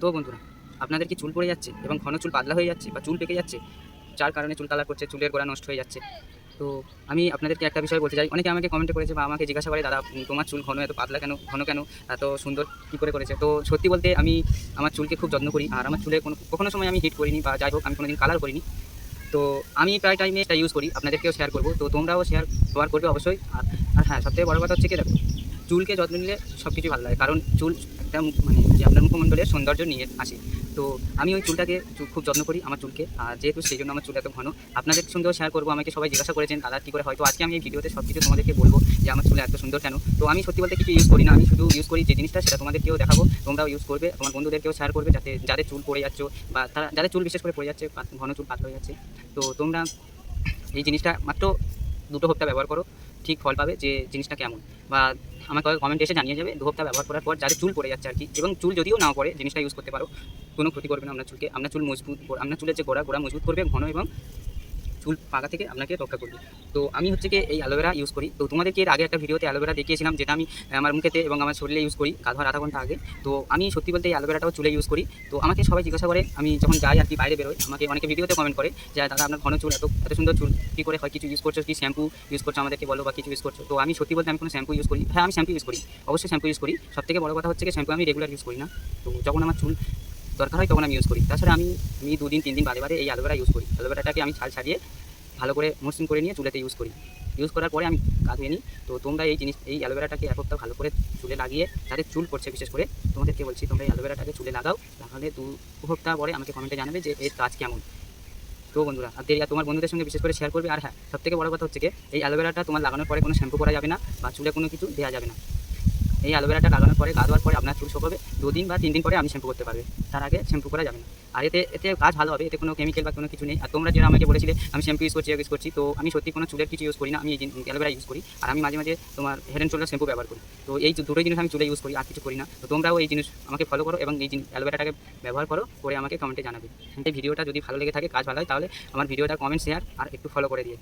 তো বন্ধুরা, আপনাদের কি চুল পড়ে যাচ্ছে এবং ঘন চুল পাতলা হয়ে যাচ্ছে বা চুল পেকে যাচ্ছে, যার কারণে চুল কালার করছে, চুলের গোড়া নষ্ট হয়ে যাচ্ছে? তো আমি আপনাদেরকে একটা বিষয় বলতে চাই। অনেকে আমাকে কমেন্টে করেছে বা আমাকে জিজ্ঞাসা করে, দাদা তোমার চুল ঘন এত পাতলা কেন, ঘন কেন, এত সুন্দর কী করে করেছে? তো সত্যি বলতে আমি আমার চুলকে খুব যত্ন করি, আর আমার চুলে কখনো সময় আমি হিট করিনি বা যাই হোক আমি কোনোদিন কালার করিনি। তো আমি প্রায় টাইমে এটা ইউজ করি, আপনাদেরকেও শেয়ার করবো। তো তোমরাও ব্যবহার করবে অবশ্যই। আর আর হ্যাঁ, সবথেকে বড় কথা হচ্ছে কি, দেখো, চুলকে যত্ন নিলে সব কিছুই ভালো লাগে, কারণ চুল একটা মানে যে আপনার মুখমণ্ডলের সৌন্দর্য নিয়ে আসে। তো আমি ওই চুলটাকে খুব যত্ন করি আমার চুলকে, আর যেহেতু সেই জন্য আমার চুল এত ঘন। আপনাদের সঙ্গেও শেয়ার করবো। আমাকে সবাই জিজ্ঞাসা করেছেন দাদা কী করে হয়, তো আজকে আমি এই ভিডিওতে সব কিছু তোমাদেরকে বলবো যে আমার চুল এত সুন্দর কেন। তো আমি সত্যি বলতে কিছু ইউজ করি না, আমি শুধু ইউজ করি যে জিনিসটা, সেটা তোমাদেরকেও দেখাবো। তোমরাও ইউজ করবে, তোমার বন্ধুদেরকেও শেয়ার করবে, যাতে যাদের চুল পড়ে যাচ্ছে বা তারা যাদের চুল বিশেষ করে পড়ে যাচ্ছে, ঘন চুল পাতলা হয়ে যাচ্ছে। তো তোমরা এই জিনিসটা মাত্র 2 সপ্তাহ ব্যবহার করো, ঠিক ফল পাবে যে জিনিসটা কেমন। বা আমাকে কমেন্টে এসে জানিয়ে যাবে 2 সপ্তাহ ব্যবহার করার পর যাদের চুল পড়ে যাচ্ছে আর কি। এবং চুল যদিও নাও পড়ে, জিনিসটা ইউজ করতে পারো, কোনো ক্ষতি করবে না আপনার চুলকে। আপনার চুল মজবুত, আপনার চুলের যে গোড়া মজবুত করবে, ঘন এবং চুল পাকা থেকে আপনাকে রক্ষা করবে। তো আমি হচ্ছে কি এই অ্যালোভেরা ইউজ করি। তো তোমাদেরকে এর আগে একটা ভিডিওতে অ্যালোভেরা দেখিয়েছিলাম, যেটা আমি আমার মুখেতে এবং আমার শরীরে ইউজ করি গা ধোয়ার আধা ঘন্টা আগে। তো আমি সত্যি বলতে এই অ্যালোভেরাটাও চুলে ইউজ করি। তো আমাকে সবাই জিজ্ঞাসা করে, আমি যখন যাই আর কি বাইরে বেরোই, আমাকে অনেকে ভিডিওতে কমেন্ট করে যে দাদা আপনার ঘন চুল, এত এত সুন্দর চুল কী করে হয়, কিছু ইউজ করছো কি, শ্যাম্পু ইউজ করছো আমাদেরকে বলো, বা কিছু ইউজ করছো? তো আমি সত্যি বলতে আমি কোনো শ্যাম্পু ইউজ করি, হ্যাঁ আমি শ্যাম্পু ইউজ করি, অবশ্যই শ্যাম্পু ইউজ করি। সবথেকে বড় কথা হচ্ছে কি, শ্যাম্পু আমি রেগুলার ইউজ করি না। তো যখন আমার চুল দরকার হয় তখন আমি ইউজ করি। তাছাড়া আমি 2 দিন 3 দিন বাদে বাদে এই অ্যালোভেরা ইউজ করি। অ্যালোভেরাটাকে আমি ছাল ছাড়িয়ে ভালো করে মসৃণ করে নিয়ে চুলেতে ইউজ করি। ইউজ করার পরে আমি গা ধুয়ে নিই। তো তোমরা এই অ্যালোভেরাটাকে 1 সপ্তাহ ভালো করে চুলে লাগিয়ে, যাদের চুল পড়ছে বিশেষ করে, তোমাদেরকে বলছি তোমরা এই অ্যালোভেরাটাকে চুলে লাগাও। লাগালে 2 সপ্তাহ পরে আমাকে কমেন্টে জানাবে যে এর কাজ কেমন। তো বন্ধুরা, আর তোমার বন্ধুদের সঙ্গে বিশেষ করে শেয়ার করবে। আর হ্যাঁ, সবথেকে বড় কথা হচ্ছে কি, এই অ্যালোভেরাটা তোমার লাগানোর পরে কোনো শ্যাম্পু করা যাবে না বা চুলে কোনো কিছু দেওয়া যাবে না। এই অ্যালোভেরাটা লাগানোর পরে, গা ধোয়ার পরে আপনার চুল শুকাবে 2 দিন বা 3 দিন পরে আপনি শ্যাম্পু করতে পারবে, তার আগে শ্যাম্পু করা যাবে না। আর এতে এতে কাজ ভালো হবে, এতে কোনো কেমিক্যাল বা কোনো কিছু নেই। আর তোমরা যারা আমাকে বলেছিলে আমি শ্যাম্পু ইউজ করছি, তো আমি সত্যি কোনো চুলের কিছু ইউজ করি না, আমি এই অ্যালোভেরা ইউজ করি। আর আমি মাঝে মাঝে তোমার হেড অ্যান্ড শোল্ডার শ্যাম্পু ব্যবহার করি। তো এই দুটোই জিনিস আমি চুলে ইউজ করি, আর কিছু করি না। তো তোমরাও এই জিনিস আমাকে ফলো করো এবং এই অ্যালোভেরাটাকে ব্যবহার করো, করে আমাকে কমেন্টে জানাবে। এই ভিডিওটা যদি ভালো লেগে থাকে, কাজ ভালো হয়, তাহলে আমার ভিডিওটা কমেন্ট, শেয়ার আর একটু ফলো করে দিয়ে।